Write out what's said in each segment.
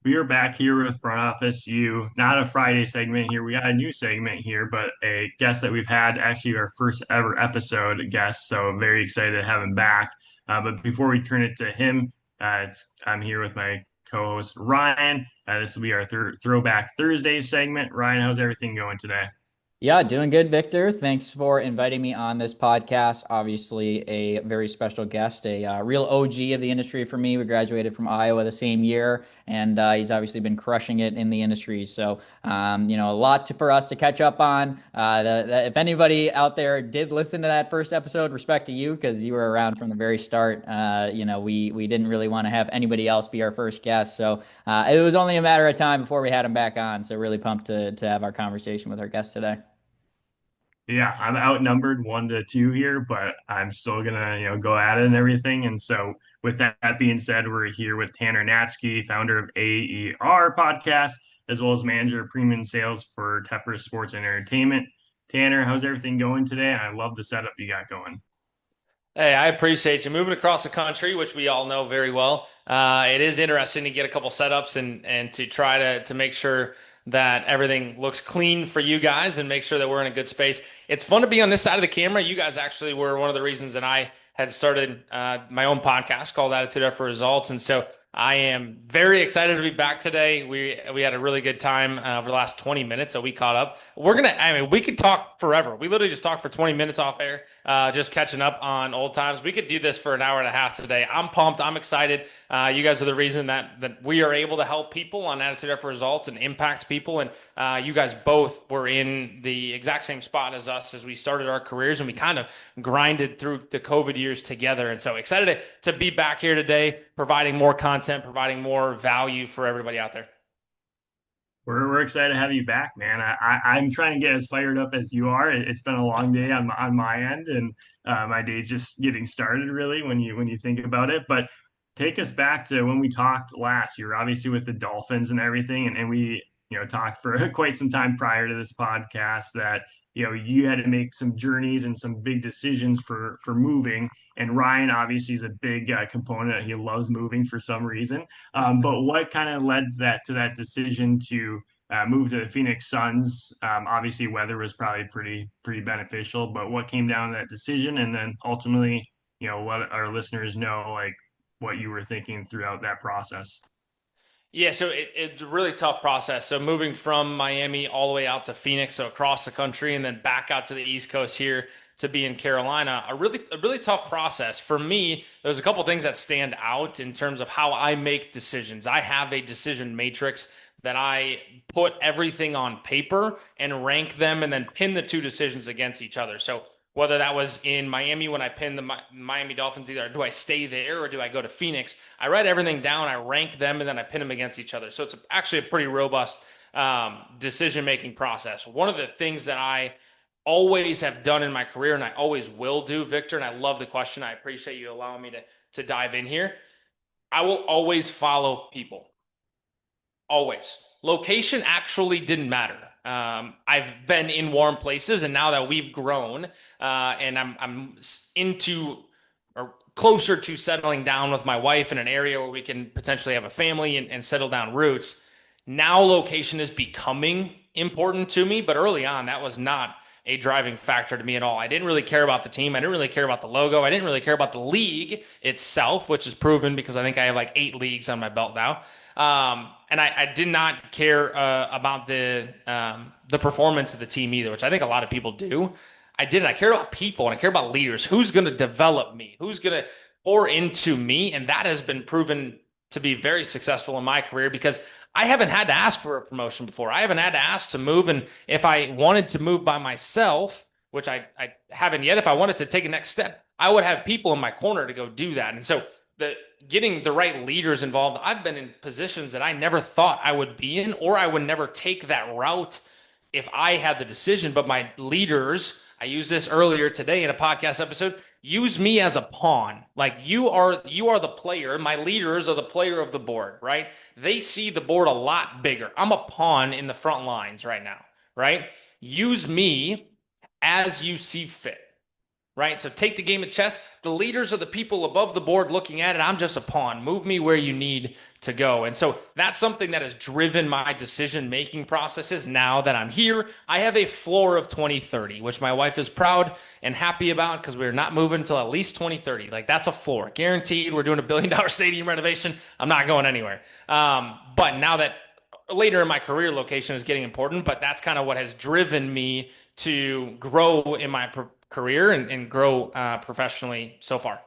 We are back here with Front Office U. Not a Friday segment here. We got a new segment here, but a guest that we've had, actually our first ever episode guest. So I'm very excited to have him back. But before we turn it to him, I'm here with my co-host Ryan. This will be our Throwback Thursday segment. Ryan, how's everything going today? Yeah, doing good, Victor. Thanks for inviting me on this podcast. Obviously, a very special guest, a real OG of the industry for me. We graduated from Iowa the same year, and he's obviously been crushing it in the industry. So, a lot for us to catch up on. If anybody out there did listen to that first episode, respect to you because you were around from the very start. We didn't really want to have anybody else be our first guest, so it was only a matter of time before we had him back on. So, really pumped to have our conversation with our guest today. Yeah, I'm outnumbered 1-2 here, but I'm still gonna, go at it and everything. And so, with that being said, we're here with Tanner Natzke, founder of AER podcast, as well as manager of premium sales for Tepper Sports and Entertainment. Tanner, how's everything going today? I love the setup you got going. Hey, I appreciate you moving across the country, which we all know very well. It is interesting to get a couple setups and to try to make sure that everything looks clean for you guys and make sure that we're in a good space. It's fun to be on this side of the camera. You guys actually were one of the reasons that I had started my own podcast called Attitude After Results, and so I am very excited to be back today. We had a really good time over the last 20 minutes, so we caught up. We could talk forever. We literally just talked for 20 minutes off air, just catching up on old times. We could do this for an hour and a half today. I'm pumped. I'm excited. You guys are the reason that we are able to help people on Attitude After Results and impact people. And you guys both were in the exact same spot as us as we started our careers, and we kind of grinded through the COVID years together. And so excited to be back here today, providing more content, providing more value for everybody out there. We're excited to have you back, man. I'm trying to get as fired up as you are. It's been a long day on my end, and my day's just getting started, really, when you think about it. But take us back to when we talked last. You're obviously with the Dolphins and everything, and we talked for quite some time prior to this podcast that you had to make some journeys and some big decisions for moving. And Ryan obviously is a big component. He loves moving for some reason. But what kind of led that to that decision to move to the Phoenix Suns? Obviously, weather was probably pretty beneficial, but what came down to that decision, and then ultimately, let our listeners know like what you were thinking throughout that process. Yeah, so it's a really tough process. So moving from Miami all the way out to Phoenix, so across the country, and then back out to the East Coast here to be in Carolina, a really tough process. For me, there's a couple things that stand out in terms of how I make decisions. I have a decision matrix that I put everything on paper and rank them and then pin the two decisions against each other. So whether that was in Miami when I pinned the Miami Dolphins, either do I stay there or do I go to Phoenix? I write everything down, I rank them, and then I pin them against each other. So it's actually a pretty robust decision-making process. One of the things that I always have done in my career, and I always will do, Victor, and I love the question. I appreciate you allowing me to dive in here. I will always follow people. Always. Location actually didn't matter. I've been in warm places, and now that we've grown, and I'm into or closer to settling down with my wife in an area where we can potentially have a family and settle down roots. Now location is becoming important to me, but early on that was not a driving factor to me at all. I didn't really care about the team. I didn't really care about the logo. I didn't really care about the league itself, which is proven because I think I have like 8 leagues on my belt now. And I did not care about the performance of the team either, which I think a lot of people do. I didn't. I care about people and I care about leaders. Who's going to develop me? Who's going to pour into me? And that has been proven to be very successful in my career because I haven't had to ask for a promotion before. I haven't had to ask to move. And if I wanted to move by myself, which I haven't yet, if I wanted to take a next step, I would have people in my corner to go do that. And so the getting the right leaders involved, I've been in positions that I never thought I would be in, or I would never take that route if I had the decision. But my leaders, I used this earlier today in a podcast episode, use me as a pawn. Like you are the player. My leaders are the player of the board, right? They see the board a lot bigger. I'm a pawn in the front lines right now, right? Use me as you see fit. right? So take the game of chess. The leaders are the people above the board looking at it. I'm just a pawn. Move me where you need to go. And so that's something that has driven my decision-making processes. Now that I'm here, I have a floor of 2030, which my wife is proud and happy about because we're not moving until at least 2030. Like that's a floor. Guaranteed we're doing $1 billion stadium renovation. I'm not going anywhere. But now that later in my career, location is getting important, but that's kind of what has driven me to grow in my career and grow professionally so far.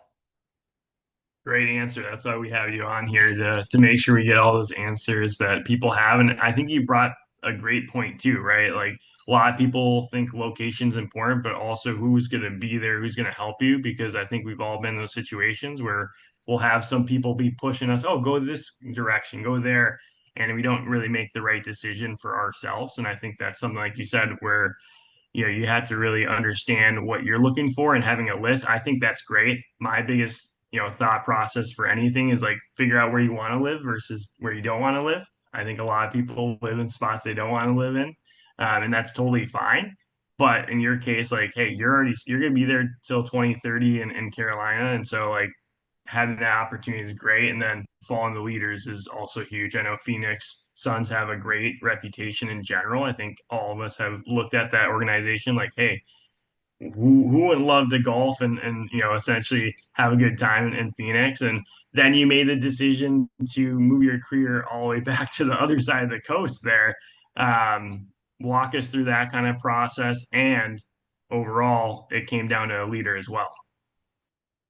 Great answer. That's why we have you on here to make sure we get all those answers that people have. And I think you brought a great point too, right? Like a lot of people think location's important, but also who's going to be there, who's going to help you. Because I think we've all been in those situations where we'll have some people be pushing us, oh, go this direction, go there. And we don't really make the right decision for ourselves. And I think that's something like you said, where you have to really understand what you're looking for and having a list. I think that's great. My biggest, thought process for anything is like figure out where you want to live versus where you don't want to live. I think a lot of people live in spots they don't want to live in, and that's totally fine. But in your case, like, hey, you're gonna be there till 2030 in Carolina, and so like having that opportunity is great. And then following the leaders is also huge. I know Phoenix Suns have a great reputation in general. I think all of us have looked at that organization like, hey, who would love to golf and essentially have a good time in Phoenix? And then you made the decision to move your career all the way back to the other side of the coast there. Um, Walk us through that kind of process. And overall, it came down to a leader as well.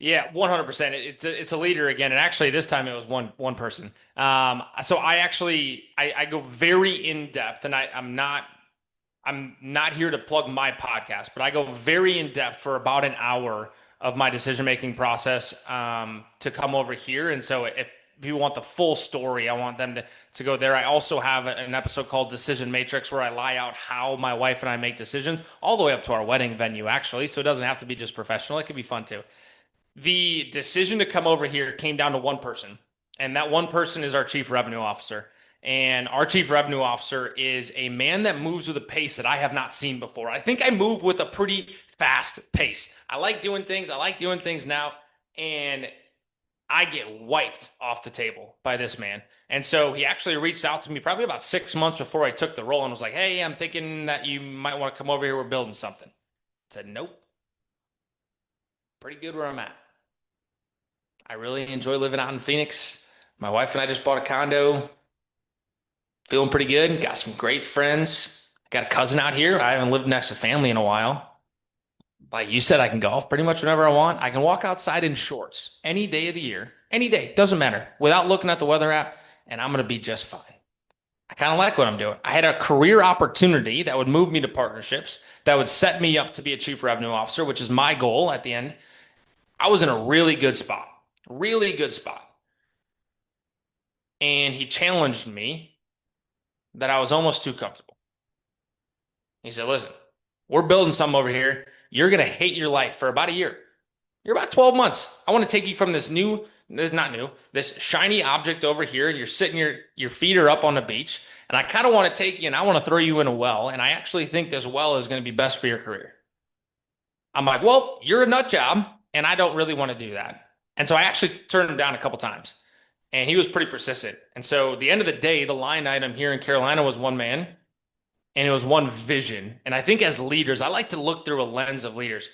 Yeah, 100%. It's a leader again, and actually this time it was one person. So I go very in depth, and I'm not here to plug my podcast, but I go very in depth for about an hour of my decision making process to come over here. And so if people want the full story, I want them to go there. I also have an episode called Decision Matrix where I lie out how my wife and I make decisions all the way up to our wedding venue, actually. So it doesn't have to be just professional. It could be fun too. The decision to come over here came down to one person, and that one person is our chief revenue officer. And our chief revenue officer is a man that moves with a pace that I have not seen before. I think I move with a pretty fast pace. I like doing things. I like doing things now. And I get wiped off the table by this man. And so he actually reached out to me probably about 6 months before I took the role and was like, hey, I'm thinking that you might want to come over here. We're building something. I said, nope. Pretty good where I'm at. I really enjoy living out in Phoenix. My wife and I just bought a condo. Feeling pretty good. Got some great friends. Got a cousin out here. I haven't lived next to family in a while. Like you said, I can golf pretty much whenever I want. I can walk outside in shorts any day of the year. Any day. Doesn't matter. Without looking at the weather app, and I'm going to be just fine. I kind of like what I'm doing. I had a career opportunity that would move me to partnerships, that would set me up to be a chief revenue officer, which is my goal at the end. I was in a really good spot. Really good spot. And he challenged me that I was almost too comfortable. He said, listen, we're building something over here. You're going to hate your life for about a year. You're about 12 months. I want to take you from this shiny object over here. You're sitting, your feet are up on the beach. And I kind of want to take you and I want to throw you in a well. And I actually think this well is going to be best for your career. I'm like, well, you're a nut job. And I don't really want to do that. And so I actually turned him down a couple times. And he was pretty persistent. And so at the end of the day, the line item here in Carolina was one man and it was one vision. And I think as leaders, I like to look through a lens of leaders.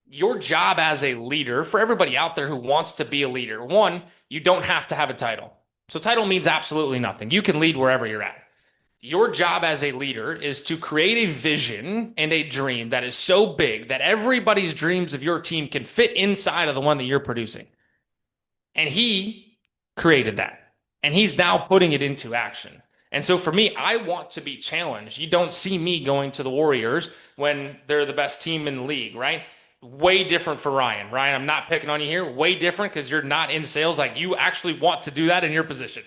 Your job as a leader, for everybody out there who wants to be a leader, one, you don't have to have a title. So title means absolutely nothing. You can lead wherever you're at. Your job as a leader is to create a vision and a dream that is so big that everybody's dreams of your team can fit inside of the one that you're producing. And he created that. And he's now putting it into action. And so for me, I want to be challenged. You don't see me going to the Warriors when they're the best team in the league, right? Way different for Ryan. Ryan, I'm not picking on you here. Way different because you're not in sales. Like you actually want to do that in your position.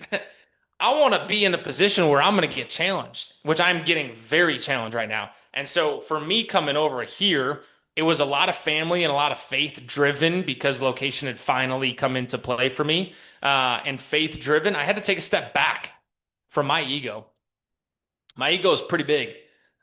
I want to be in a position where I'm going to get challenged, which I'm getting very challenged right now. And so for me coming over here, it was a lot of family and a lot of faith driven because location had finally come into play for me. And faith driven, I had to take a step back from my ego. My ego is pretty big.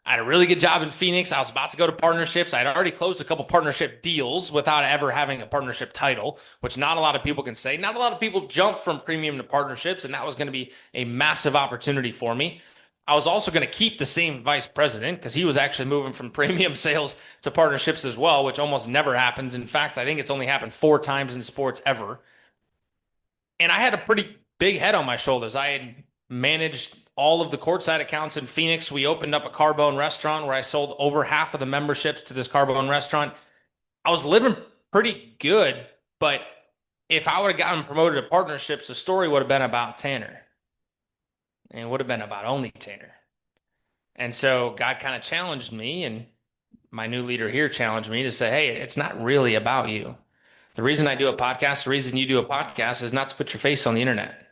I had a really good job in Phoenix. I was about to go to partnerships. I'd already closed a couple partnership deals without ever having a partnership title, which not a lot of people can say. Not a lot of people jump from premium to partnerships, and that was going to be a massive opportunity for me. I was also going to keep the same vice president because he was actually moving from premium sales to partnerships as well, which almost never happens. In fact, I think it's only happened 4 times in sports ever. And I had a pretty big head on my shoulders. I had managed all of the courtside accounts in Phoenix. We opened up a Carbone restaurant where I sold over half of the memberships to this Carbone restaurant. I was living pretty good, but if I would have gotten promoted to partnerships, the story would have been about Tanner. And it would have been about only Tanner. And so God kind of challenged me, and my new leader here challenged me to say, hey, it's not really about you. The reason I do a podcast, the reason you do a podcast is not to put your face on the internet.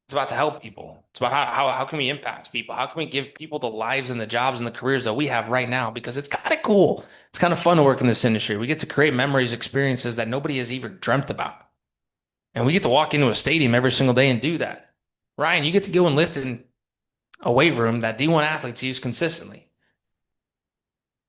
It's about to help people. It's about how can we impact people? How can we give people the lives and the jobs and the careers that we have right now? Because it's kind of cool. It's kind of fun to work in this industry. We get to create memories, experiences that nobody has even dreamt about. And we get to walk into a stadium every single day and do that. Ryan, you get to go and lift in a weight room that D1 athletes use consistently,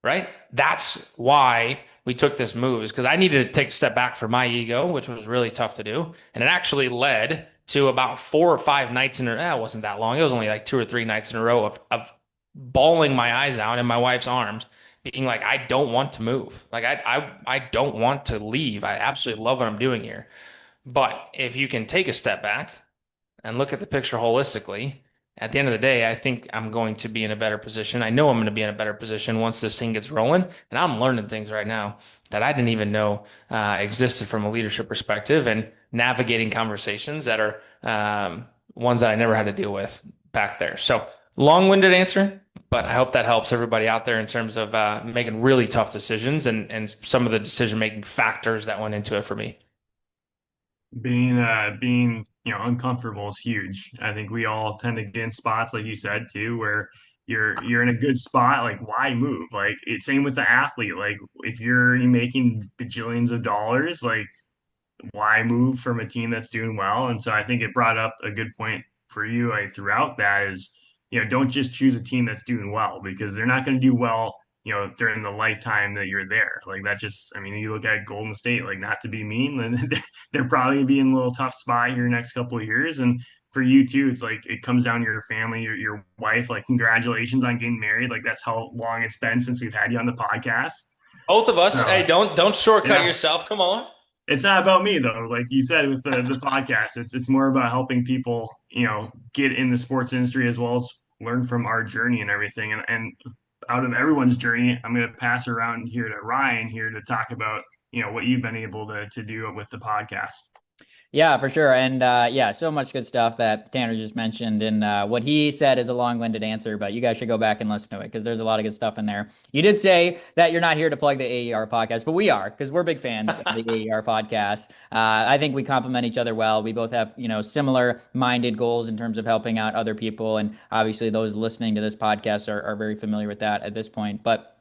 right? That's why we took this move, is because I needed to take a step back for my ego, which was really tough to do. And it actually led to about 4 or 5 nights in a row. It wasn't that long. It was only like 2 or 3 nights in a row of bawling my eyes out in my wife's arms, being like, I don't want to move. Like I don't want to leave. I absolutely love what I'm doing here. But if you can take a step back and look at the picture holistically, at the end of the day, I think I'm going to be in a better position. I know I'm going to be in a better position once this thing gets rolling. And I'm learning things right now that I didn't even know existed from a leadership perspective, and navigating conversations that are ones that I never had to deal with back there. So long-winded answer, but I hope that helps everybody out there in terms of making really tough decisions and some of the decision-making factors that went into it for me. Being uncomfortable is huge. I think we all tend to get in spots like you said too, where you're in a good spot. Like, why move? Like, it's same with the athlete. Like, if you're making bajillions of dollars, like, why move from a team that's doing well? And so I think it brought up a good point for you, like, throughout that is, don't just choose a team that's doing well, because they're not going to do well, during the lifetime that you're there. Like, that just, I mean, you look at Golden State, like, not to be mean, and they're probably gonna be in a little tough spot here next couple of years. And for you too, it's like it comes down to your family, your wife. Like, congratulations on getting married. Like, that's how long it's been since we've had you on the podcast. Both of us, So hey, don't shortcut yeah, yourself. Come on. it's not about me though. Like you said with the podcast, it's more about helping people, get in the sports industry as well as learn from our journey and everything. And out of everyone's journey, I'm going to pass around here to Ryan here to talk about, what you've been able to do with the podcast. Yeah, for sure. And yeah, so much good stuff that Tanner just mentioned. And what he said is a long-winded answer, but you guys should go back and listen to it because there's a lot of good stuff in there. You did say that you're not here to plug the AER podcast, but we are, because we're big fans of the AER podcast. I think we complement each other well. We both have, similar minded goals in terms of helping out other people. And obviously those listening to this podcast are very familiar with that at this point. But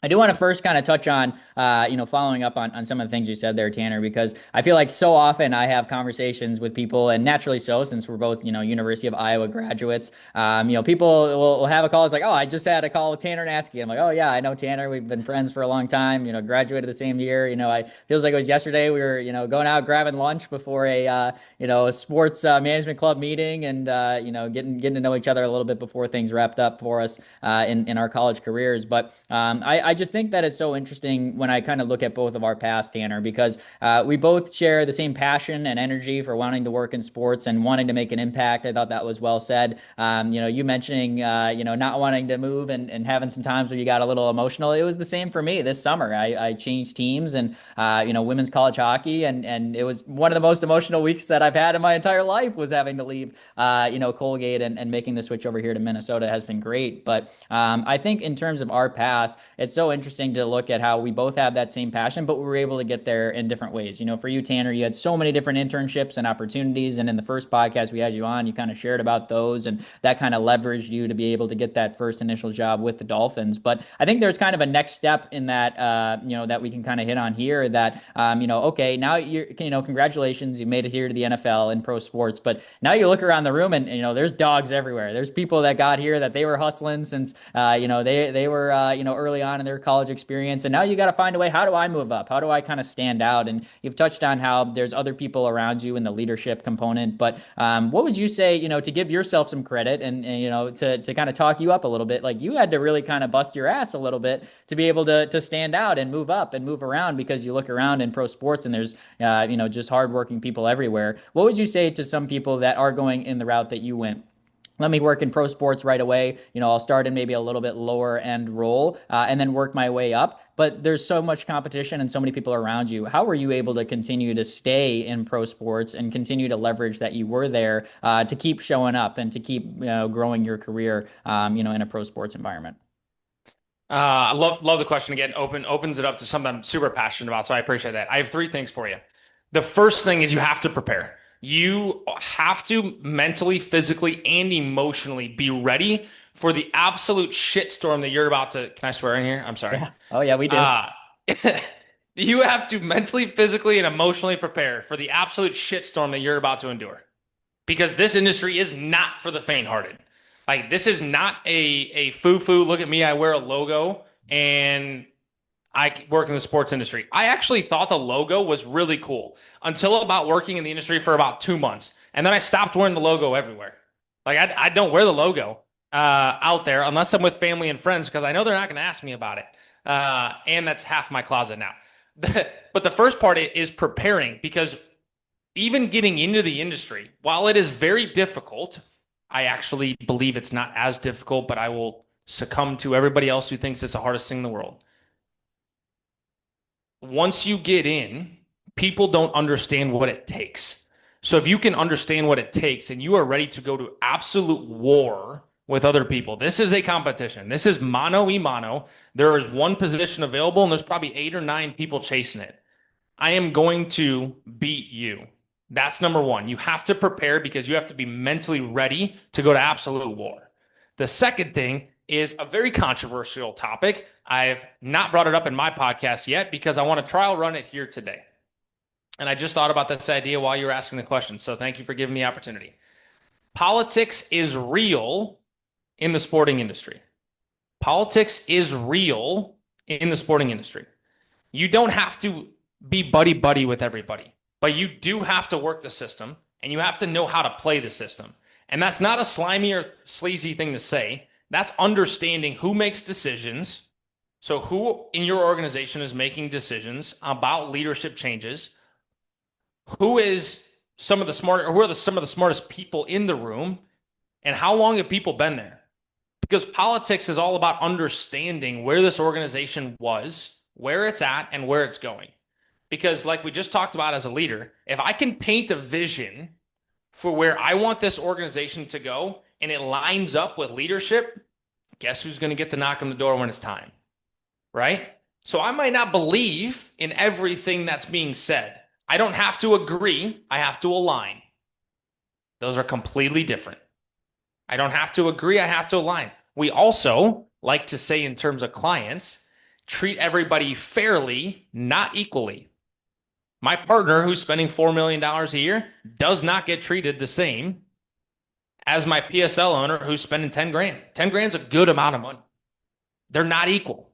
I do want to first kind of touch on, following up on some of the things you said there, Tanner, because I feel like so often I have conversations with people, and naturally so, since we're both, University of Iowa graduates. People will have a call. It's like, oh, I just had a call with Tanner Natzke. I'm like, oh yeah, I know Tanner. We've been friends for a long time. Graduated the same year. I feels like it was yesterday. We were, going out grabbing lunch before a sports management club meeting, and getting to know each other a little bit before things wrapped up for us in our college careers. But I just think that it's so interesting when I kind of look at both of our past, Tanner, because we both share the same passion and energy for wanting to work in sports and wanting to make an impact. I thought that was well said. You mentioning, not wanting to move and having some times where you got a little emotional. It was the same for me this summer. I changed teams and, women's college hockey. And it was one of the most emotional weeks that I've had in my entire life, was having to leave, Colgate and making the switch over here to Minnesota has been great. But I think in terms of our past, it's so so interesting to look at how we both have that same passion, but we were able to get there in different ways. For you, Tanner, you had so many different internships and opportunities. And in the first podcast we had you on, you kind of shared about those, and that kind of leveraged you to be able to get that first initial job with the Dolphins. But I think there's kind of a next step in that, that we can kind of hit on here that, okay, now congratulations, you made it here to the NFL and pro sports. But now you look around the room and, there's dogs everywhere. There's people that got here that they were hustling since, they were, early on in their college experience. And now you got to find a way. How do I move up? How do I kind of stand out? And you've touched on how there's other people around you in the leadership component. But what would you say, to give yourself some credit and to kind of talk you up a little bit? Like, you had to really kind of bust your ass a little bit to be able to stand out and move up and move around, because you look around in pro sports and there's, just hardworking people everywhere. What would you say to some people that are going in the route that you went? Let me work in pro sports right away. I'll start in maybe a little bit lower end role and then work my way up. But there's so much competition and so many people around you. How were you able to continue to stay in pro sports and continue to leverage that you were there to keep showing up and to keep growing your career, in a pro sports environment? I love the question again. Opens it up to something I'm super passionate about. So I appreciate that. I have three things for you. The first thing is you have to prepare. You have to mentally, physically, and emotionally be ready for the absolute shitstorm that you're about to. Can I swear in here? I'm sorry. Yeah. Oh, yeah, we do. You have to mentally, physically, and emotionally prepare for the absolute shitstorm that you're about to endure. Because this industry is not for the faint-hearted. Like, this is not a foo-foo, look at me, I wear a logo, and I work in the sports industry. I actually thought the logo was really cool until about working in the industry for about 2 months. And then I stopped wearing the logo everywhere. Like, I don't wear the logo out there unless I'm with family and friends, because I know they're not going to ask me about it. And that's half my closet now. But the first part is preparing, because even getting into the industry, while it is very difficult, I actually believe it's not as difficult, but I will succumb to everybody else who thinks it's the hardest thing in the world. Once you get in, people don't understand what it takes. So if you can understand what it takes and you are ready to go to absolute war with other people, this is a competition. This is mano y mano. There is one position available and there's probably 8 or 9 people chasing it. I am going to beat you. That's number one. You have to prepare because you have to be mentally ready to go to absolute war. The second thing is a very controversial topic. I've not brought it up in my podcast yet because I want to trial run it here today. And I just thought about this idea while you were asking the question. So thank you for giving me the opportunity. Politics is real in the sporting industry. Politics is real in the sporting industry. You don't have to be buddy-buddy with everybody, but you do have to work the system and you have to know how to play the system. And that's not a slimy or sleazy thing to say. That's understanding who makes decisions. So who in your organization is making decisions about leadership changes? Who is some of the smarter, or who are some of the smartest people in the room? And how long have people been there? Because politics is all about understanding where this organization was, where it's at, and where it's going. Because like we just talked about as a leader, if I can paint a vision for where I want this organization to go and it lines up with leadership, guess who's going to get the knock on the door when it's time, right? So I might not believe in everything that's being said. I don't have to agree. I have to align. Those are completely different. I don't have to agree. I have to align. We also like to say in terms of clients, treat everybody fairly, not equally. My partner who's spending $4 million a year does not get treated the same as my PSL owner who's spending 10 grand. 10 grand's a good amount of money. They're not equal.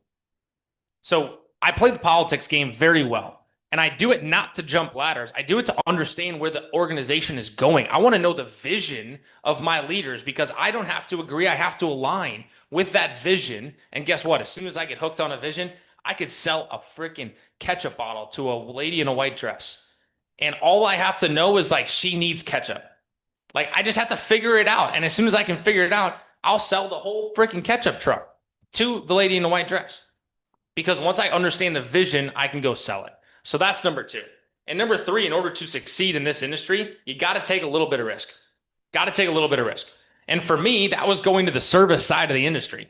So I play the politics game very well. And I do it not to jump ladders. I do it to understand where the organization is going. I want to know the vision of my leaders because I don't have to agree. I have to align with that vision. And guess what? As soon as I get hooked on a vision, I could sell a freaking ketchup bottle to a lady in a white dress. And all I have to know is like, she needs ketchup. Like, I just have to figure it out. And as soon as I can figure it out, I'll sell the whole freaking ketchup truck to the lady in the white dress. Because once I understand the vision, I can go sell it. So that's number 2. And number 3, in order to succeed in this industry, you got to take a little bit of risk. Got to take a little bit of risk. And for me, that was going to the service side of the industry.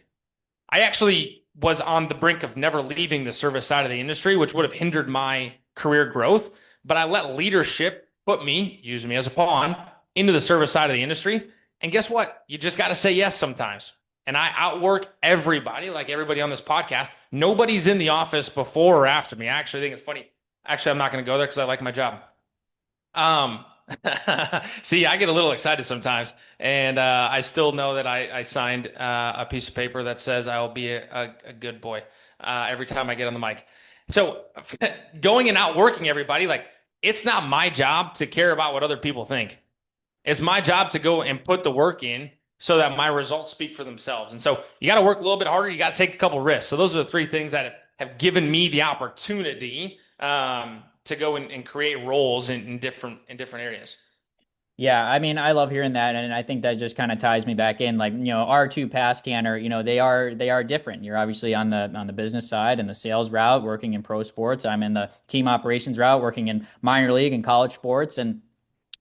I actually was on the brink of never leaving the service side of the industry, which would have hindered my career growth. But I let leadership put me, use me as a pawn, into the service side of the industry. And guess what? You just got to say yes sometimes. And I outwork everybody, like everybody on this podcast. Nobody's in the office before or after me. I actually think it's funny. Actually, I'm not going to go there because I like my job. Um, See, I get a little excited sometimes, and I still know that I signed a piece of paper that says I'll be a good boy every time I get on the mic. So going and outworking everybody, like it's not my job to care about what other people think. It's my job to go and put the work in so that my results speak for themselves. And so you got to work a little bit harder. You got to take a couple risks. So those are the three things that have given me the opportunity to go and create roles in different areas. Yeah, I mean, I love hearing that, and I think that just kind of ties me back in. Like, our two paths, Tanner, they are different. You're obviously on the business side and the sales route, working in pro sports. I'm in the team operations route, working in minor league and college sports, and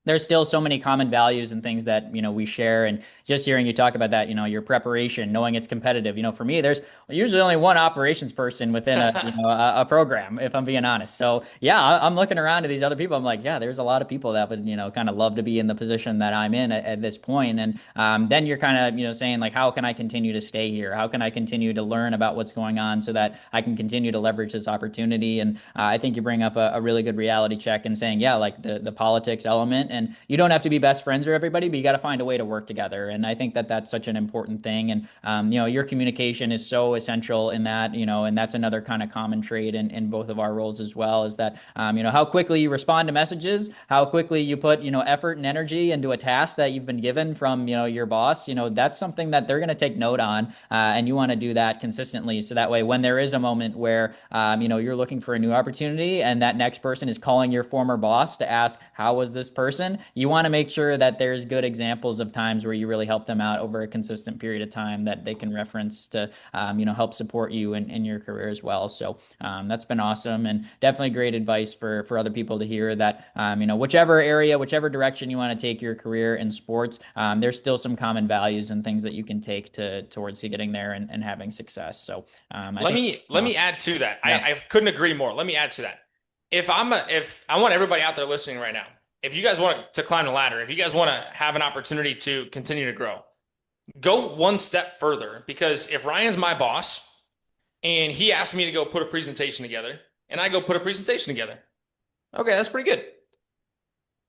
there's still so many common values and things that we share. And just hearing you talk about that, your preparation, knowing it's competitive. For me, there's usually only one operations person within a program, if I'm being honest. So yeah, I'm looking around to these other people. I'm like, yeah, there's a lot of people that would kind of love to be in the position that I'm in at this point. And then you're kind of saying like, how can I continue to stay here? How can I continue to learn about what's going on so that I can continue to leverage this opportunity? And I think you bring up a really good reality check and saying, yeah, like the politics element. And you don't have to be best friends with everybody, but you got to find a way to work together. And I think that that's such an important thing. And your communication is so essential in that. And that's another kind of common trait in both of our roles as well, is that how quickly you respond to messages, how quickly you put effort and energy into a task that you've been given from your boss. That's something that they're going to take note on, and you want to do that consistently. So that way, when there is a moment where you're looking for a new opportunity, and that next person is calling your former boss to ask, how was this person? You want to make sure that there's good examples of times where you really help them out over a consistent period of time that they can reference to, help support you in your career as well. So that's been awesome, and definitely great advice for other people to hear that, whichever area, whichever direction you want to take your career in sports, there's still some common values and things that you can take towards getting there and having success. So let me add to that. Yeah. I couldn't agree more. Let me add to that. If I want everybody out there listening right now, if you guys want to climb the ladder, if you guys want to have an opportunity to continue to grow, go one step further. Because if Ryan's my boss and he asked me to go put a presentation together and I go put a presentation together, okay, that's pretty good.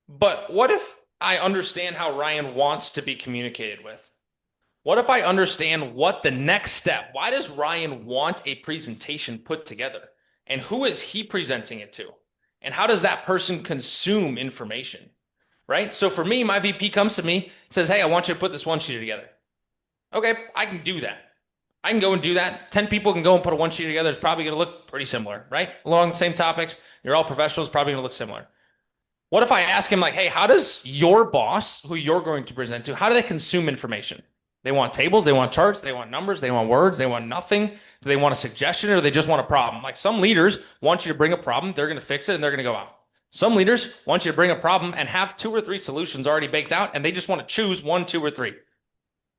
But what if I understand how Ryan wants to be communicated with? What if I understand what the next step? Why does Ryan want a presentation put together? And who is he presenting it to? And how does that person consume information? Right? So for me, my VP comes to me, says, hey, I want you to put this one sheet together. Okay, I can do that. I can go and do that. 10 people can go and put a one sheet together. It's probably going to look pretty similar, right? Along the same topics. You're all professionals, probably going to look similar. What if I ask him like, hey, how does your boss, who you're going to present to, how do they consume information? They want tables, they want charts, they want numbers, they want words, they want nothing. Do they want a suggestion, or they just want a problem? Like some leaders want you to bring a problem, they're going to fix it, and they're going to go out. Some leaders want you to bring a problem and have 2 or 3 solutions already baked out, and they just want to choose 1, 2, or 3.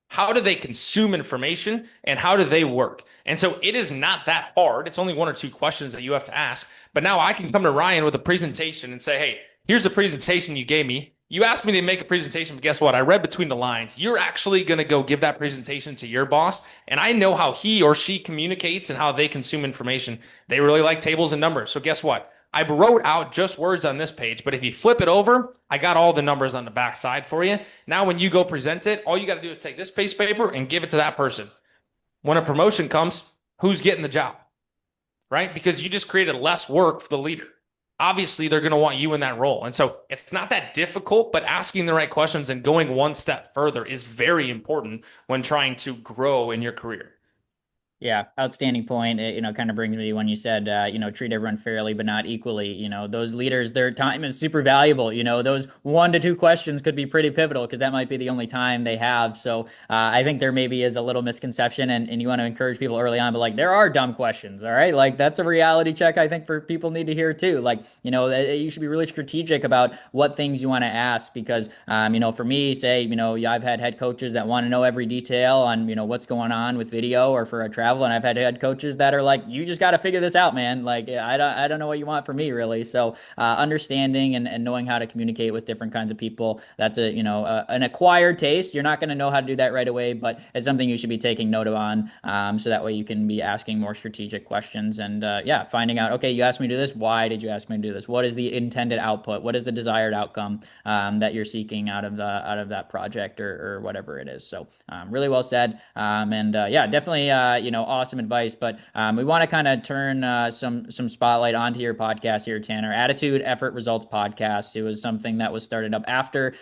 How do they consume information, and how do they work? And so it is not that hard. It's only 1 or 2 questions that you have to ask. But now I can come to Ryan with a presentation and say, hey, here's the presentation you gave me. You asked me to make a presentation, but guess what? I read between the lines. You're actually going to go give that presentation to your boss, and I know how he or she communicates and how they consume information. They really like tables and numbers. So guess what? I wrote out just words on this page, but if you flip it over, I got all the numbers on the back side for you. Now, when you go present it, all you got to do is take this piece of paper and give it to that person. When a promotion comes, who's getting the job? Right? Because you just created less work for the leader. Obviously, they're going to want you in that role. And so it's not that difficult, but asking the right questions and going one step further is very important when trying to grow in your career. Yeah, outstanding point. It, kind of brings me when you said, treat everyone fairly, but not equally. Those leaders, their time is super valuable. Those 1 to 2 questions could be pretty pivotal because that might be the only time they have. So I think there maybe is a little misconception, and you want to encourage people early on, but like there are dumb questions. All right. Like that's a reality check I think for people need to hear too. Like, you should be really strategic about what things you want to ask because, for me, say, I've had head coaches that want to know every detail on, what's going on with video or for a travel travel. And I've had head coaches that are like, you just got to figure this out, man. Like, I don't know what you want from me really. So understanding and knowing how to communicate with different kinds of people, that's an acquired taste. You're not going to know how to do that right away, but it's something you should be taking note of on, so that way you can be asking more strategic questions and yeah, finding out, okay, you asked me to do this. Why did you ask me to do this? What is the intended output? What is the desired outcome that you're seeking out of that project or whatever it is? So really well said. And yeah, definitely awesome advice. But we want to kind of turn some spotlight onto your podcast here, Tanner. Attitude, Effort, Results podcast. It was something that was started up after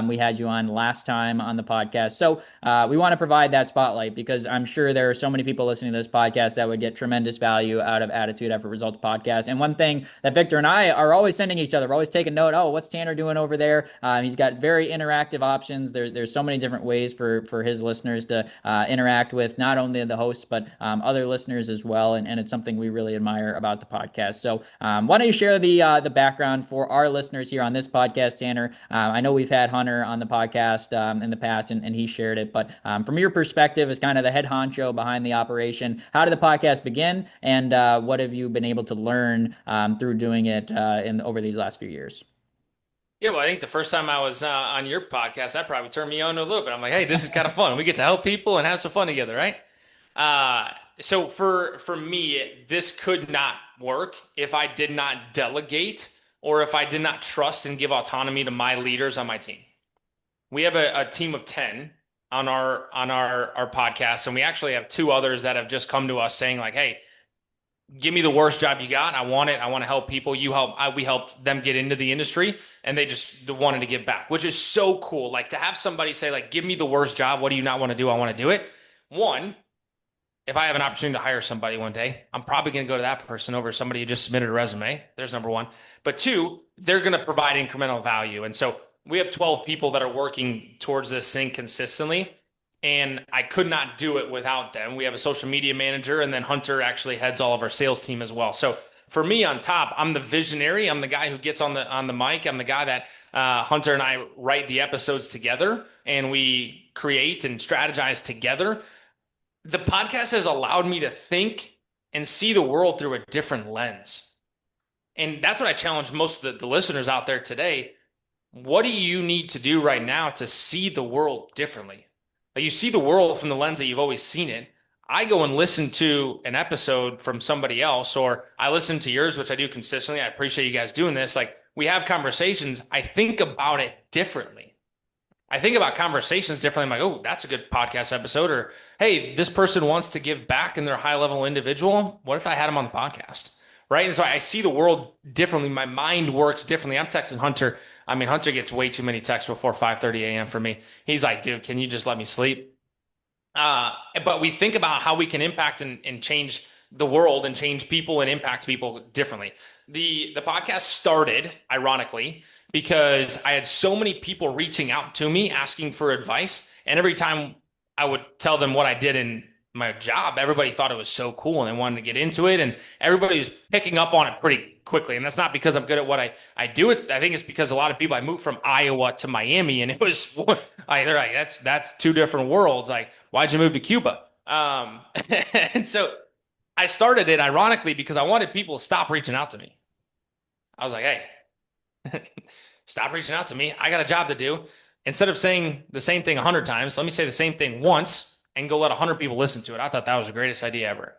we had you on last time on the podcast. So we want to provide that spotlight because I'm sure there are so many people listening to this podcast that would get tremendous value out of Attitude, Effort, Results podcast. And one thing that Victor and I are always sending each other, we're always taking note. Oh, what's Tanner doing over there? He's got very interactive options. There's so many different ways for his listeners to interact with not only the hosts but other listeners as well. And it's something we really admire about the podcast. So why don't you share the background for our listeners here on this podcast, Tanner? I know we've had Hunter on the podcast in the past, and he shared it. But from your perspective, as kind of the head honcho behind the operation, how did the podcast begin, and what have you been able to learn through doing it over these last few years? Yeah, well, I think the first time I was on your podcast, that probably turned me on a little bit. I'm like, hey, this is kind of fun. We get to help people and have some fun together, right? So for me, this could not work if I did not delegate or if I did not trust and give autonomy to my leaders on my team. We have a team of 10 on our podcast, and we actually have two others that have just come to us saying like, hey, give me the worst job you got. I want it. I want to help people. We helped them get into the industry, and they just wanted to give back, which is so cool. Like to have somebody say like, give me the worst job. What do you not want to do? I want to do it. One, if I have an opportunity to hire somebody one day, I'm probably going to go to that person over somebody who just submitted a resume. There's number one. But two, they're going to provide incremental value. And so we have 12 people that are working towards this thing consistently. And I could not do it without them. We have a social media manager, and then Hunter actually heads all of our sales team as well. So for me on top, I'm the visionary. I'm the guy who gets on the mic. I'm the guy that Hunter and I write the episodes together, and we create and strategize together. The podcast has allowed me to think and see the world through a different lens. And that's what I challenge most of the listeners out there today. What do you need to do right now to see the world differently? Like you see the world from the lens that you've always seen it. I go and listen to an episode from somebody else, or I listen to yours, which I do consistently. I appreciate you guys doing this. Like we have conversations. I think about it differently. I think about conversations differently. I'm like, oh, that's a good podcast episode. Or, hey, this person wants to give back and they're a high level individual. What if I had them on the podcast? Right. And so I see the world differently. My mind works differently. I'm texting Hunter. I mean, Hunter gets way too many texts before 5:30 a.m. for me. He's like, dude, can you just let me sleep? But we think about how we can impact and change the world and change people and impact people differently. The podcast started, ironically, because I had so many people reaching out to me asking for advice. And every time I would tell them what I did in my job, everybody thought it was so cool and they wanted to get into it. And everybody was picking up on it pretty quickly. And that's not because I'm good at what I do. I think it's because a lot of people, I moved from Iowa to Miami, and it was, they're like, that's two different worlds. Like, why'd you move to Cuba? And so I started it ironically because I wanted people to stop reaching out to me. I was like, hey, stop reaching out to me. I got a job to do. Instead of saying the same thing 100 times, let me say the same thing once and go let 100 people listen to it. I thought that was the greatest idea ever.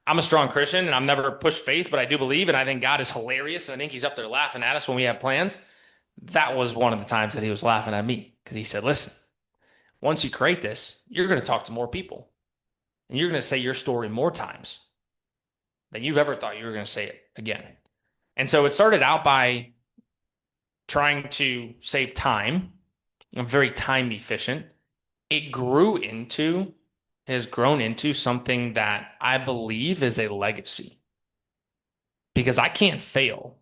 I'm a strong Christian, and I've never pushed faith, but I do believe, and I think God is hilarious, and I think he's up there laughing at us when we have plans. That was one of the times that he was laughing at me because he said, listen, once you create this, you're going to talk to more people, and you're going to say your story more times than you've ever thought you were going to say it again. And so it started out by trying to save time. I'm very time efficient. It has grown into something that I believe is a legacy. Because I can't fail.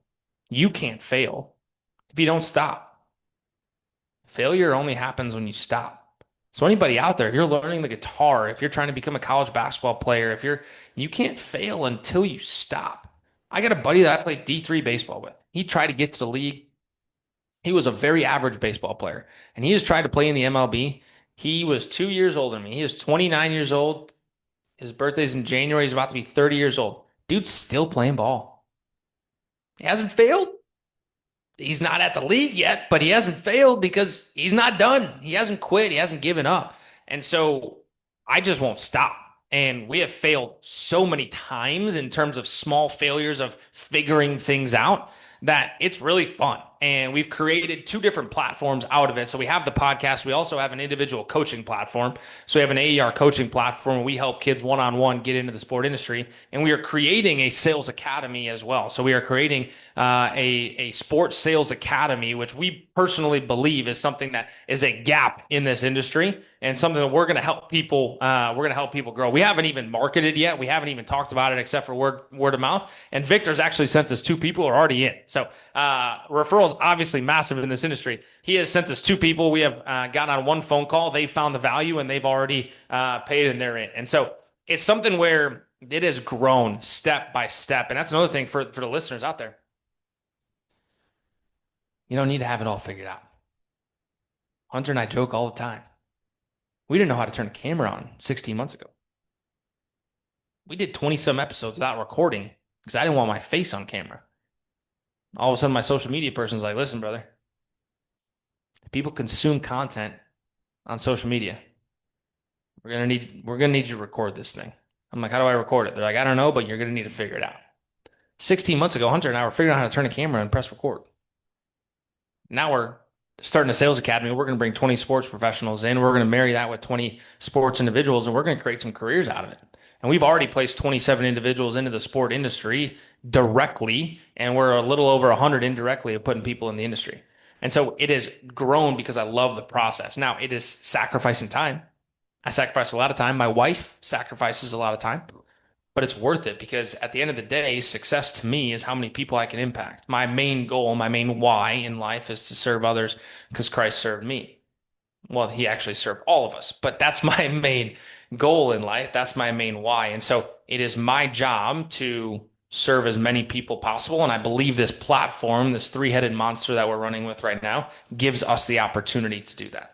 You can't fail if you don't stop. Failure only happens when you stop. So anybody out there, if you're learning the guitar, if you're trying to become a college basketball player, you can't fail until you stop. I got a buddy that I played D3 baseball with. He tried to get to the league. He was a very average baseball player, and he just tried to play in the MLB. He was 2 years older than me. He was 29 years old. His birthday's in January. He's about to be 30 years old. Dude's still playing ball. He hasn't failed. He's not at the league yet, but he hasn't failed because he's not done. He hasn't quit. He hasn't given up. And so I just won't stop. And we have failed so many times in terms of small failures of figuring things out that it's really fun. And we've created two different platforms out of it. So we have the podcast. We also have an individual coaching platform. So we have an AER coaching platform where we help kids one-on-one get into the sport industry. And we are creating a sales academy as well. So we are creating a sports sales academy, which we personally believe is something that is a gap in this industry and something that we're going to help people. We're going to help people grow. We haven't even marketed yet. We haven't even talked about it except for word of mouth. And Victor's actually sent us two people who are already in. So referrals obviously massive in this industry. He has sent us two people. We have gotten on one phone call. They found the value and they've already paid and they're in. And so it's something where it has grown step by step. And that's another thing for the listeners out there. You don't need to have it all figured out. Hunter and I joke all the time. We didn't know how to turn a camera on 16 months ago. We did 20 some episodes without recording because I didn't want my face on camera. All of a sudden, my social media person's like, listen, brother, people consume content on social media. We're gonna need you to record this thing. I'm like, how do I record it? They're like, I don't know, but you're gonna need to figure it out. 16 months ago, Hunter and I were figuring out how to turn a camera and press record. Now we're starting a sales academy. We're going to bring 20 sports professionals in. We're going to marry that with 20 sports individuals, and we're going to create some careers out of it. And we've already placed 27 individuals into the sport industry directly, and we're a little over 100 indirectly of putting people in the industry. And so it has grown because I love the process. Now, it is sacrificing time. I sacrifice a lot of time. My wife sacrifices a lot of time. But it's worth it because at the end of the day, success to me is how many people I can impact. My main goal, my main why in life is to serve others because Christ served me. Well, he actually served all of us, but that's my main goal in life. That's my main why. And so it is my job to serve as many people possible. And I believe this platform, this three-headed monster that we're running with right now, gives us the opportunity to do that.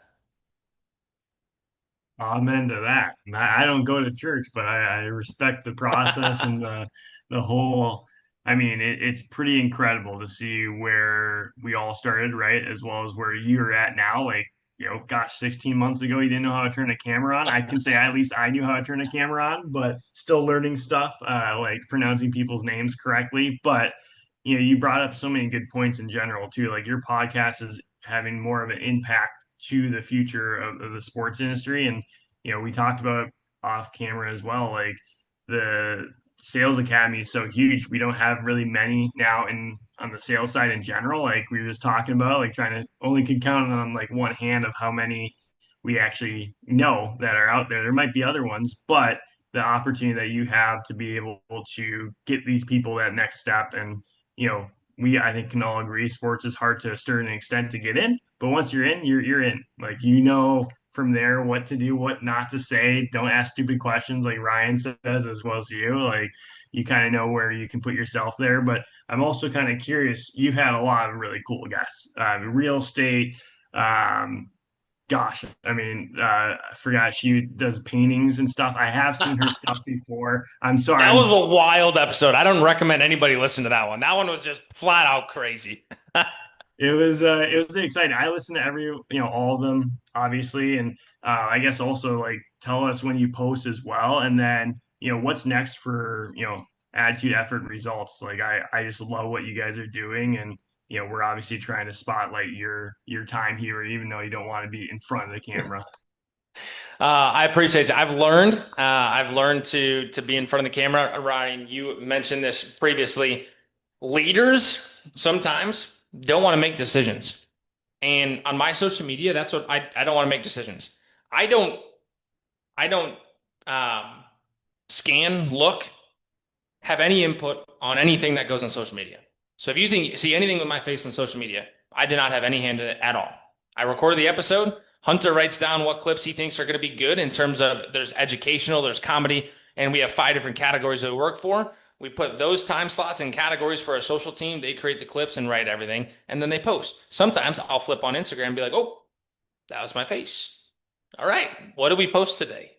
Amen to that. And I don't go to church, but I respect the process and the whole. I mean, it's pretty incredible to see where we all started, right? As well as where you're at now. Like, gosh, 16 months ago, you didn't know how to turn a camera on. I can say at least I knew how to turn a camera on, but still learning stuff, like pronouncing people's names correctly. But you brought up so many good points in general too. Like your podcast is having more of an impact to the future of the sports industry. And, we talked about off camera as well, like the sales academy is so huge. We don't have really many now on the sales side in general. Like we were just talking about, like trying to only could count on like one hand of how many we actually know that are out there. There might be other ones, but the opportunity that you have to be able to get these people that next step and, we I think can all agree sports is hard to a certain extent to get in, but once you're in, you're in. Like from there what to do, what not to say. Don't ask stupid questions like Ryan says as well as you. Like you kind of know where you can put yourself there. But I'm also kind of curious. You've had a lot of really cool guests, real estate. Gosh, I mean, I forgot she does paintings and stuff. I have seen her stuff before. I'm sorry. That was a wild episode. I don't recommend anybody listen to that one. That one was just flat out crazy. It was exciting. I listen to all of them, obviously, and I guess also like tell us when you post as well, and then what's next for attitude, effort, results. Like I just love what you guys are doing, and we're obviously trying to spotlight your time here, even though you don't want to be in front of the camera. I appreciate you. I've learned to be in front of the camera. Ryan, you mentioned this previously. Leaders sometimes don't want to make decisions. And on my social media, that's what I don't want to make decisions. I don't scan, look, have any input on anything that goes on social media. So if you see anything with my face on social media, I did not have any hand in it at all. I recorded the episode. Hunter writes down what clips he thinks are going to be good in terms of there's educational, there's comedy, and we have 5 different categories that we work for. We put those time slots in categories for our social team. They create the clips and write everything, and then they post. Sometimes I'll flip on Instagram and be like, oh, that was my face. All right, what did we post today?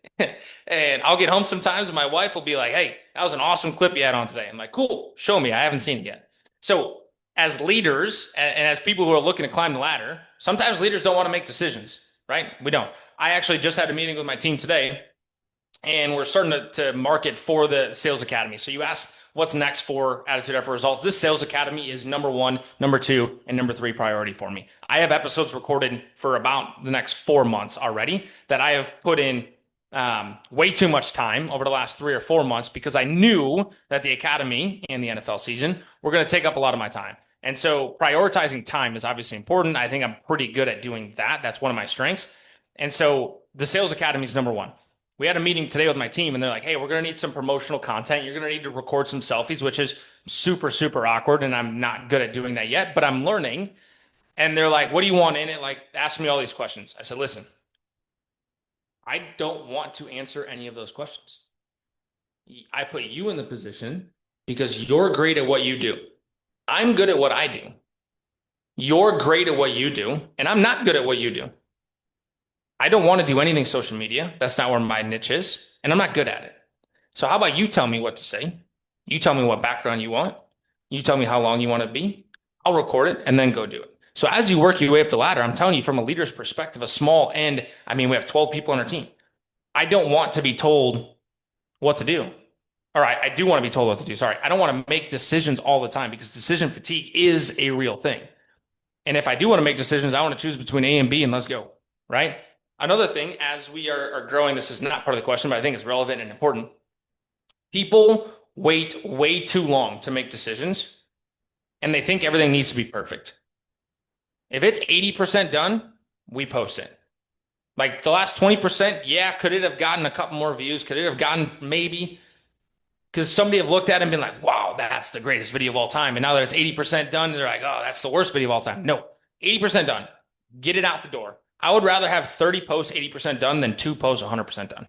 And I'll get home sometimes and my wife will be like, hey, that was an awesome clip you had on today. I'm like, cool, show me. I haven't seen it yet. So, as leaders and as people who are looking to climb the ladder, sometimes leaders don't want to make decisions, right? We don't. I actually just had a meeting with my team today and we're starting to market for the sales academy. So you asked what's next for Attitude Effort Results. This sales academy is number one, number two, and number three priority for me. I have episodes recorded for about the next 4 months already that I have put in way too much time over the last 3 or 4 months because I knew that the academy and the NFL season were going to take up a lot of my time. And so prioritizing time is obviously important. I think I'm pretty good at doing that. That's one of my strengths. And so the sales academy is number one. We had a meeting today with my team and they're like, hey, we're going to need some promotional content. You're going to need to record some selfies, which is super, super awkward. And I'm not good at doing that yet, but I'm learning. And they're like, what do you want in it? Like, ask me all these questions. I said, listen, I don't want to answer any of those questions. I put you in the position because you're great at what you do. I'm good at what I do. You're great at what you do, and I'm not good at what you do. I don't want to do anything social media. That's not where my niche is, and I'm not good at it. So how about you tell me what to say? You tell me what background you want. You tell me how long you want to be. I'll record it and then go do it. So as you work your way up the ladder, I'm telling you from a leader's perspective, a small end, I mean, we have 12 people on our team. I don't want to be told what to do. All right, I do want to be told what to do. Sorry. I don't want to make decisions all the time because decision fatigue is a real thing. And if I do want to make decisions, I want to choose between A and B and let's go. Right. Another thing, as we are growing, this is not part of the question, but I think it's relevant and important. People wait way too long to make decisions and they think everything needs to be perfect. If it's 80% done, we post it. Like the last 20%, yeah, could it have gotten a couple more views? Could it have gotten maybe? Because somebody have looked at it and been like, wow, that's the greatest video of all time. And now that it's 80% done, they're like, oh, that's the worst video of all time. No, 80% done. Get it out the door. I would rather have 30 posts 80% done than 2 posts 100% done.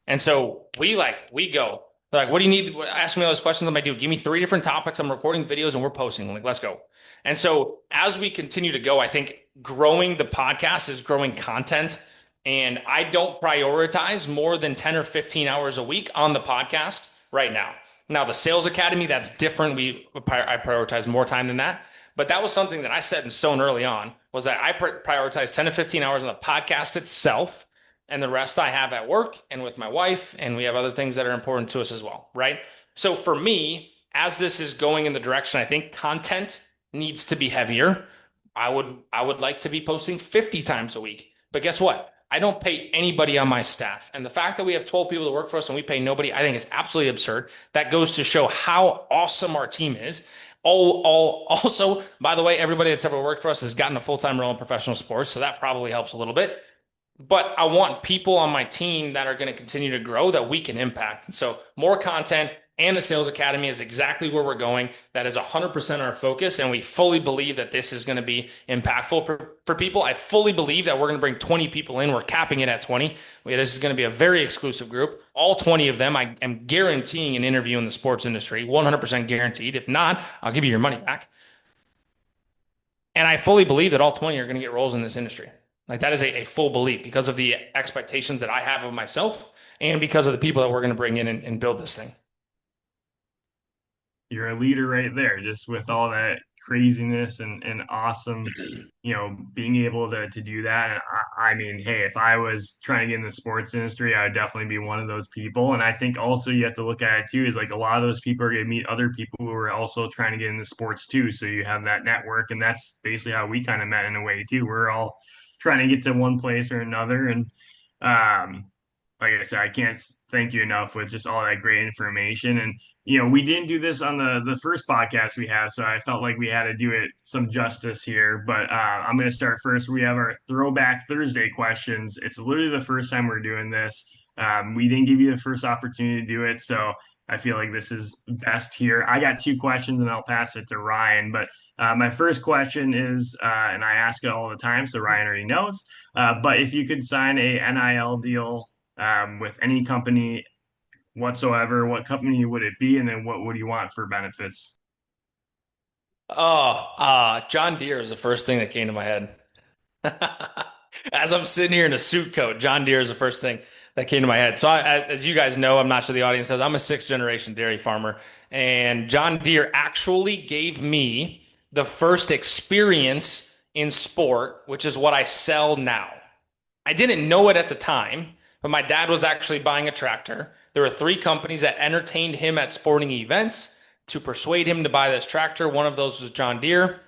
And so we go. They're like, what do you need? Ask me all those questions. I'm like, dude, give me 3 different topics. I'm recording videos and we're posting. I'm like, let's go. And so as we continue to go, I think growing the podcast is growing content. And I don't prioritize more than 10 or 15 hours a week on the podcast right now. Now, the Sales Academy, that's different. I prioritize more time than that. But that was something that I set in stone early on, was that I prioritize 10 to 15 hours on the podcast itself. And the rest I have at work and with my wife. And we have other things that are important to us as well, right? So for me, as this is going in the direction, I think content needs to be heavier. I would like to be posting 50 times a week. But guess what? I don't pay anybody on my staff. And the fact that we have 12 people that work for us and we pay nobody, I think is absolutely absurd. That goes to show how awesome our team is. Also, by the way, everybody that's ever worked for us has gotten a full-time role in professional sports. So that probably helps a little bit. But I want people on my team that are going to continue to grow that we can impact. And so more content and the Sales Academy is exactly where we're going. That is 100% our focus. And we fully believe that this is going to be impactful for people. I fully believe that we're going to bring 20 people in. We're capping it at 20. This is going to be a very exclusive group. All 20 of them, I am guaranteeing an interview in the sports industry, 100% guaranteed. If not, I'll give you your money back. And I fully believe that all 20 are going to get roles in this industry. Like that is a full belief because of the expectations that I have of myself and because of the people that we're going to bring in and build this thing. You're a leader right there, just with all that craziness and awesome, being able to do that. And I mean, hey, if I was trying to get in the sports industry, I would definitely be one of those people. And I think also you have to look at it too, is like a lot of those people are going to meet other people who are also trying to get into sports too. So you have that network, and that's basically how we kind of met in a way too. We're all trying to get to one place or another. And like I said, I can't thank you enough with just all that great information. And we didn't do this on the first podcast we had, so I felt like we had to do it some justice here. But I'm going to start first. We have our Throwback Thursday questions. It's literally the first time we're doing this. We didn't give you the first opportunity to do it, so I feel like this is best here. I got 2 questions, and I'll pass it to Ryan. But my first question is, and I ask it all the time, so Ryan already knows. But if you could sign a NIL deal with any company whatsoever, what company would it be, and then what would you want for benefits? Oh, John Deere is the first thing that came to my head. As I'm sitting here in a suit coat, John Deere is the first thing that came to my head. So, as you guys know, I'm not sure the audience knows, I'm a sixth generation dairy farmer, and John Deere actually gave me the first experience in sport, which is what I sell now. I didn't know it at the time, but my dad was actually buying a tractor. There were three companies that entertained him at sporting events to persuade him to buy this tractor. One of those was John Deere.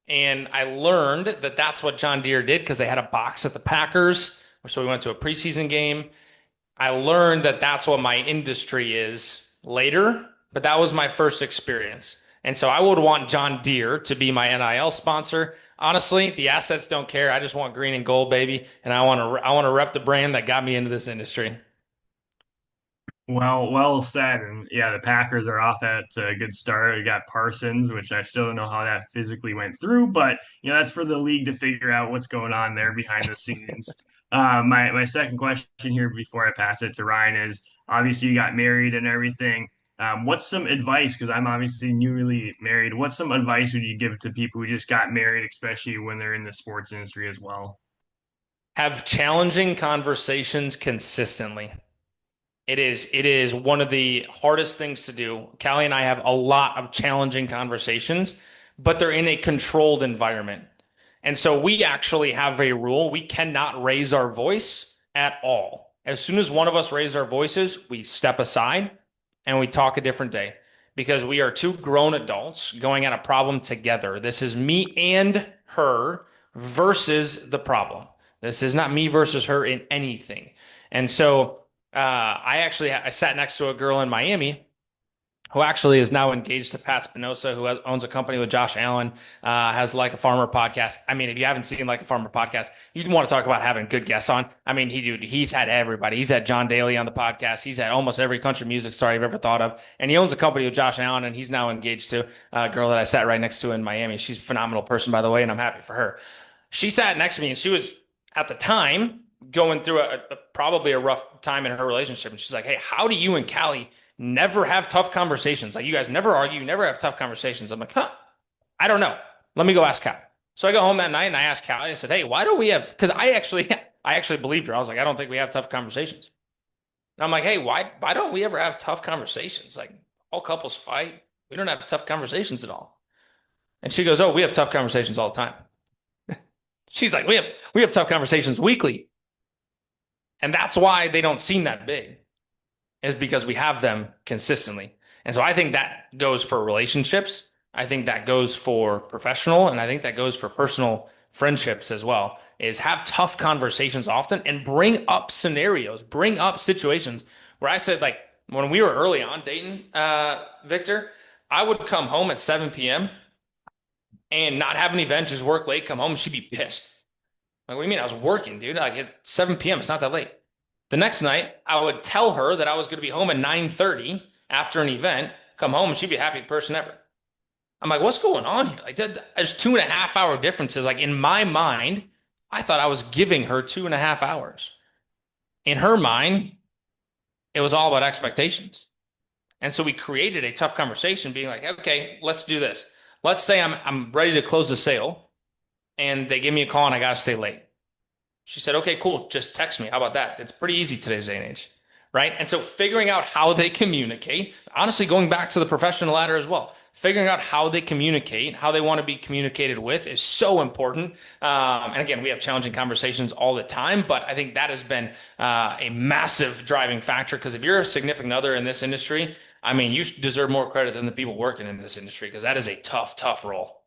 And I learned that that's what John Deere did because they had a box at the Packers. So we went to a preseason game. I learned that that's what my industry is later, but that was my first experience. And so I would want John Deere to be my NIL sponsor. Honestly, the assets don't care. I just want green and gold, baby, and I want to rep the brand that got me into this industry. Well said. And yeah, the Packers are off at a good start. We got Parsons, which I still don't know how that physically went through, but that's for the league to figure out what's going on there behind the scenes. My second question here before I pass it to Ryan is obviously you got married and everything. What's some advice? Because I'm obviously newly married. What's some advice would you give to people who just got married, especially when they're in the sports industry as well? Have challenging conversations consistently. It is one of the hardest things to do. Callie and I have a lot of challenging conversations, but they're in a controlled environment. And so we actually have a rule. We cannot raise our voice at all. As soon as one of us raises our voices, we step aside and we talk a different day because we are two grown adults going at a problem together. This is me and her versus the problem. This is not me versus her in anything. And so I sat next to a girl in Miami who actually is now engaged to Pat Spinoza, who owns a company with Josh Allen, has Like a Farmer podcast. I mean, if you haven't seen Like a Farmer podcast, you want to talk about having good guests on. I mean, he's had everybody. He's had John Daly on the podcast. He's had almost every country music star you've ever thought of. And he owns a company with Josh Allen, and he's now engaged to a girl that I sat right next to in Miami. She's a phenomenal person, by the way, and I'm happy for her. She sat next to me, and she was, at the time, going through probably a rough time in her relationship. And she's like, hey, how do you and Callie never have tough conversations? Like, you guys never argue, you never have tough conversations. I'm like, I don't know. Let me go ask Callie. So I go home that night and I asked Callie, I said, hey, why don't we have, because I actually believed her. I was like, I don't think we have tough conversations. And I'm like, hey, why don't we ever have tough conversations? Like, all couples fight. We don't have tough conversations at all. And she goes, oh, we have tough conversations all the time. She's like, we have tough conversations weekly. And that's why they don't seem that big, is because we have them consistently. And so I think that goes for relationships. I think that goes for professional, and I think that goes for personal friendships as well, is have tough conversations often and bring up scenarios, bring up situations where I said, like, when we were early on dating, Victor, I would come home at 7 p.m. and not have an event, just work late, come home, and she'd be pissed. Like, what do you mean? I was working, dude. Like, at 7 p.m., it's not that late. The next night, I would tell her that I was going to be home at 9:30 after an event, come home, and she'd be the happiest person ever. I'm like, what's going on here? Like, there's 2.5 hour differences. Like, in my mind, I thought I was giving her 2.5 hours. In her mind, it was all about expectations. And so we created a tough conversation, being like, okay, let's do this. Let's say I'm ready to close the sale, and they give me a call and I got to stay late. She said, okay, cool. Just text me. How about that? It's pretty easy today's day and age. Right. And so figuring out how they communicate, honestly, going back to the professional ladder as well, figuring out how they communicate, how they want to be communicated with is so important. And again, we have challenging conversations all the time, but I think that has been a massive driving factor, because if you're a significant other in this industry, I mean, you deserve more credit than the people working in this industry, because that is a tough, tough role.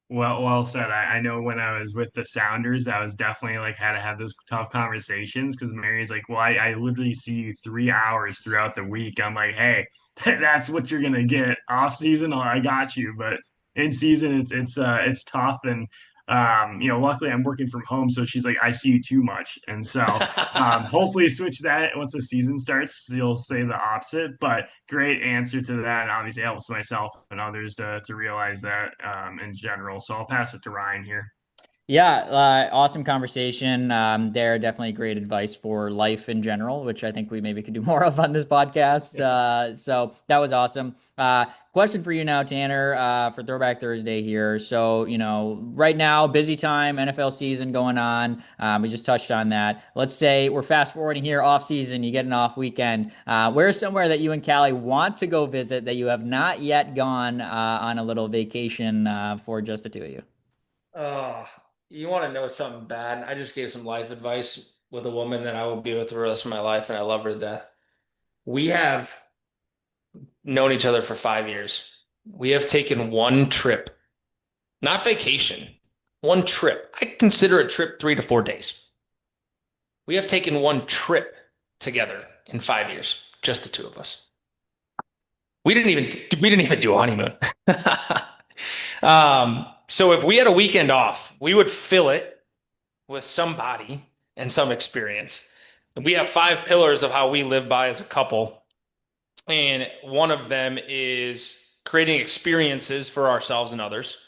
Well said. I know when I was with the Sounders, I was definitely like had to have those tough conversations because Mary's like, well, I literally see you 3 hours throughout the week. I'm like, hey, that's what you're gonna get. Off season, I got you, but in season, it's tough. And luckily I'm working from home, so she's like, I see you too much, and so hopefully switch that once the season starts. You'll say the opposite, but great answer to that. And obviously helps myself and others to realize that in general. So I'll pass it to Ryan here. Yeah, awesome conversation. There, definitely great advice for life in general, which I think we maybe could do more of on this podcast. So that was awesome. Question for you now, Tanner, for Throwback Thursday here. So, right now, busy time, NFL season going on. We just touched on that. Let's say we're fast forwarding here, off season, you get an off weekend. Where's somewhere that you and Callie want to go visit that you have not yet gone on a little vacation for just the two of you? Oh, you want to know something bad? I just gave some life advice with a woman that I will be with the rest of my life, and I love her to death. We have known each other for 5 years. We have taken one trip, not vacation, one trip. I consider a trip 3 to 4 days. We have taken one trip together in 5 years, just the two of us. We didn't even do a honeymoon. So if we had a weekend off, we would fill it with somebody and some experience. We have 5 pillars of how we live by as a couple, and one of them is creating experiences for ourselves and others.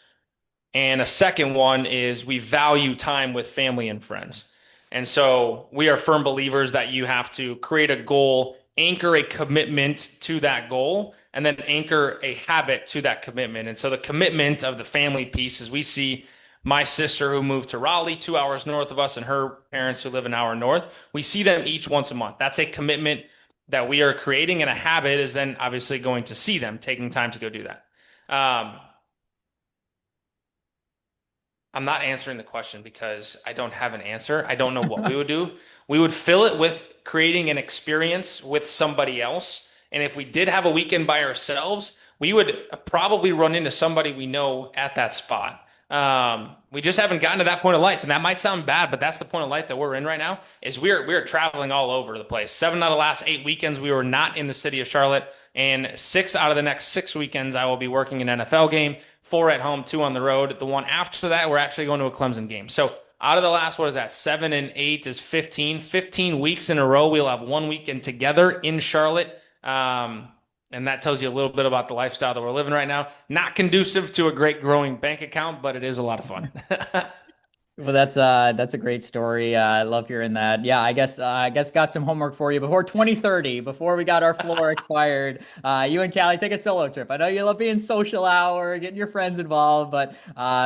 And a second one is we value time with family and friends. And so we are firm believers that you have to create a goal, anchor a commitment to that goal, and then anchor a habit to that commitment. And so the commitment of the family piece is we see my sister who moved to Raleigh, 2 hours north of us, and her parents who live an hour north. We see them each once a month. That's a commitment that we are creating, and a habit is then obviously going to see them, taking time to go do that. I'm not answering the question because I don't have an answer. I don't know what we would do. We would fill it with creating an experience with somebody else. And if we did have a weekend by ourselves, we would probably run into somebody we know at that spot. We just haven't gotten to that point of life, and that might sound bad, but that's the point of life that we're in right now. Is we're traveling all over the place. 7 out of the last 8 weekends we were not in the city of Charlotte, and 6 out of the next 6 weekends I will be working an NFL game. 4 at home, 2 on the road. The one after that, we're actually going to a Clemson game. So out of the last, what is that? 7 and 8 is 15. 15 weeks in a row. We'll have one weekend together in Charlotte. And that tells you a little bit about the lifestyle that we're living right now. Not conducive to a great growing bank account, but it is a lot of fun. Well, that's a great story. I love hearing that. Yeah, I guess got some homework for you before 2030, before we got our floor expired. You and Callie take a solo trip. I know you love being social hour, getting your friends involved, but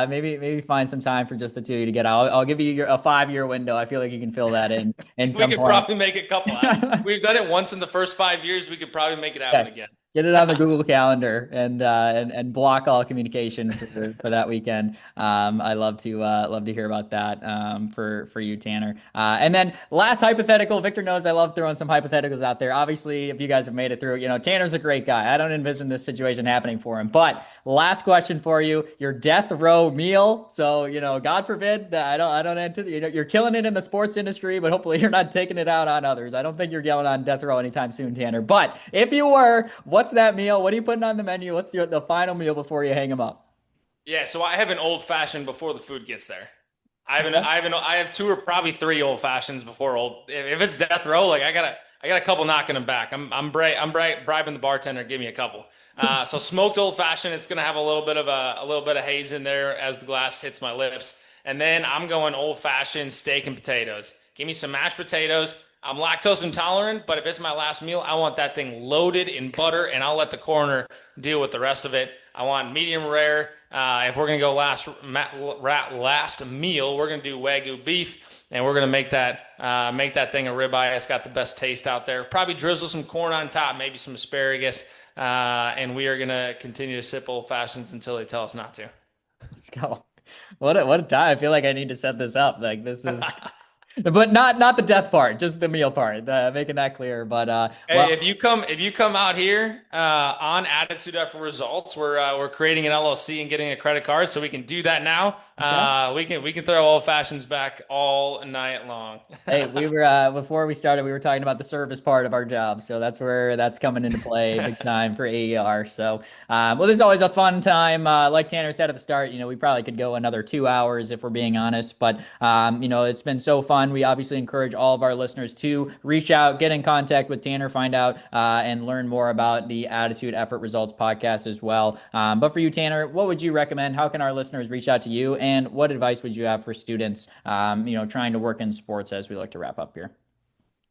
maybe find some time for just the two of you to get out. I'll give you a 5-year window. I feel like you can fill that in We some could point. probably make a couple happen. We've done it once in the first 5 years. We could probably make it Yeah. happen again. Get it on the Google Calendar and block all communication for that weekend. I love to hear about that for you, Tanner. And then last hypothetical. Victor knows I love throwing some hypotheticals out there. Obviously, if you guys have made it through, Tanner's a great guy. I don't envision this situation happening for him. But last question for you: your death row meal. So God forbid that I don't anticipate. You're killing it in the sports industry, but hopefully you're not taking it out on others. I don't think you're going on death row anytime soon, Tanner. But if you were, what's that meal? What are you putting on the menu? What's the final meal before you hang them up? Yeah, so I have an old fashioned before the food gets there. Okay. I have 2 or probably 3 old fashions before old. If it's death row, like I got a couple knocking them back. I'm bribing the bartender to give me a couple. So smoked old fashioned, it's gonna have a little bit of haze in there as the glass hits my lips, and then I'm going old fashioned steak and potatoes. Give me some mashed potatoes. I'm lactose intolerant, but if it's my last meal, I want that thing loaded in butter, and I'll let the coroner deal with the rest of it. I want medium rare. If we're gonna go last meal, we're gonna do Wagyu beef, and we're gonna make that thing a ribeye. It's got the best taste out there. Probably drizzle some corn on top, maybe some asparagus, and we are gonna continue to sip old fashions until they tell us not to. Let's go. What a time. I feel like I need to set this up. Like this is but not the death part, just the meal part. Making that clear. But Hey, if you come out here on Attitude After Results, we're creating an LLC and getting a credit card, so we can do that now. okay. We can throw old fashions back all night long. Hey, we were before we started, we were talking about the service part of our job, so that's where that's coming into play big time for AER. So, well, this is always a fun time. Like Tanner said at the start, we probably could go another 2 hours if we're being honest, but it's been so fun fun. We obviously encourage all of our listeners to reach out, get in contact with Tanner, find out and learn more about the Attitude Effort Results podcast as well. But for you, Tanner, what would you recommend? How can our listeners reach out to you? And what advice would you have for students, trying to work in sports as we look to wrap up here?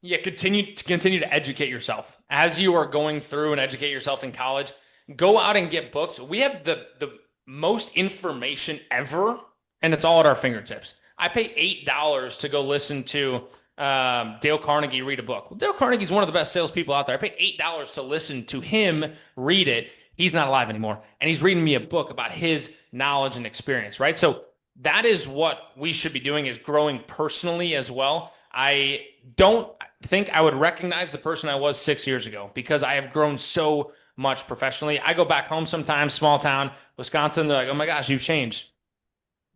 Yeah, continue to educate yourself as you are going through and educate yourself in college. Go out and get books. We have the most information ever, and it's all at our fingertips. I pay $8 to go listen to Dale Carnegie read a book. Well, Dale Carnegie's one of the best salespeople out there. I paid $8 to listen to him read it. He's not alive anymore, and he's reading me a book about his knowledge and experience, right? So that is what we should be doing, is growing personally as well. I don't think I would recognize the person I was 6 years ago because I have grown so much professionally. I go back home sometimes, small town, Wisconsin. They're like, oh my gosh, you've changed.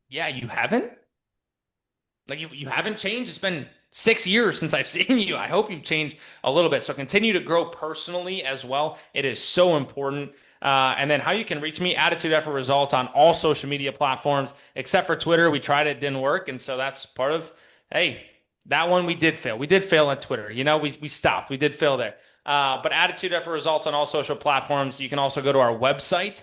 Yeah, you haven't? Like you haven't changed? It's been 6 years since I've seen you. I hope you've changed a little bit. So continue to grow personally as well. It is so important. And then how you can reach me, Attitude Effort Results on all social media platforms, except for Twitter. We tried it, didn't work. And so that's part of, hey, that one we did fail. We did fail on Twitter. We stopped. We did fail there. But Attitude Effort Results on all social platforms. You can also go to our website.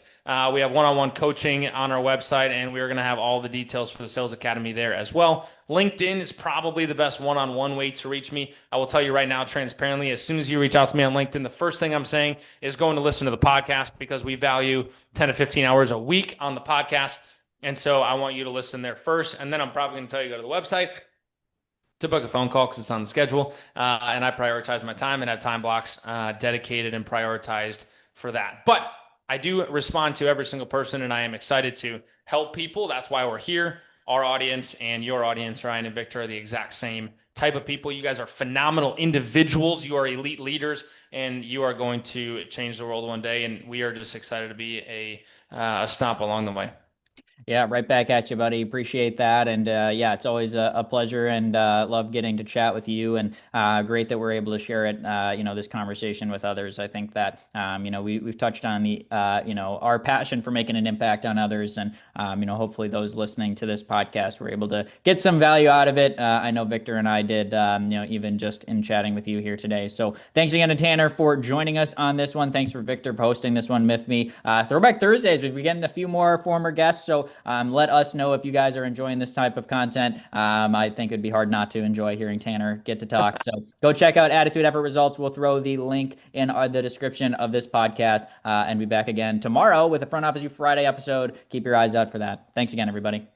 We have one-on-one coaching on our website, and we're going to have all the details for the Sales Academy there as well. LinkedIn is probably the best one-on-one way to reach me. I will tell you right now, transparently, as soon as you reach out to me on LinkedIn, the first thing I'm saying is going to listen to the podcast because we value 10 to 15 hours a week on the podcast. And so I want you to listen there first, and then I'm probably going to tell you to go to the website to book a phone call because it's on the schedule. And I prioritize my time and have time blocks dedicated and prioritized for that. But I do respond to every single person, and I am excited to help people. That's why we're here. Our audience and your audience, Ryan and Victor, are the exact same type of people. You guys are phenomenal individuals. You are elite leaders, and you are going to change the world one day. And we are just excited to be a stop along the way. Yeah, right back at you, buddy. Appreciate that. And yeah, it's always a pleasure, and love getting to chat with you, and great that we're able to share it, this conversation with others. I think that, we've touched on the, our passion for making an impact on others. And, hopefully those listening to this podcast were able to get some value out of it. I know Victor and I did, even just in chatting with you here today. So thanks again to Tanner for joining us on this one. Thanks for Victor for hosting this one with me. Throwback Thursdays, we'll be getting a few more former guests. So let us know if you guys are enjoying this type of content. I think it'd be hard not to enjoy hearing Tanner get to talk. So go check out Attitude Effort Results. We'll throw the link in the description of this podcast, and be back again tomorrow with a Front Office You Friday episode. Keep your eyes out for that. Thanks again, everybody.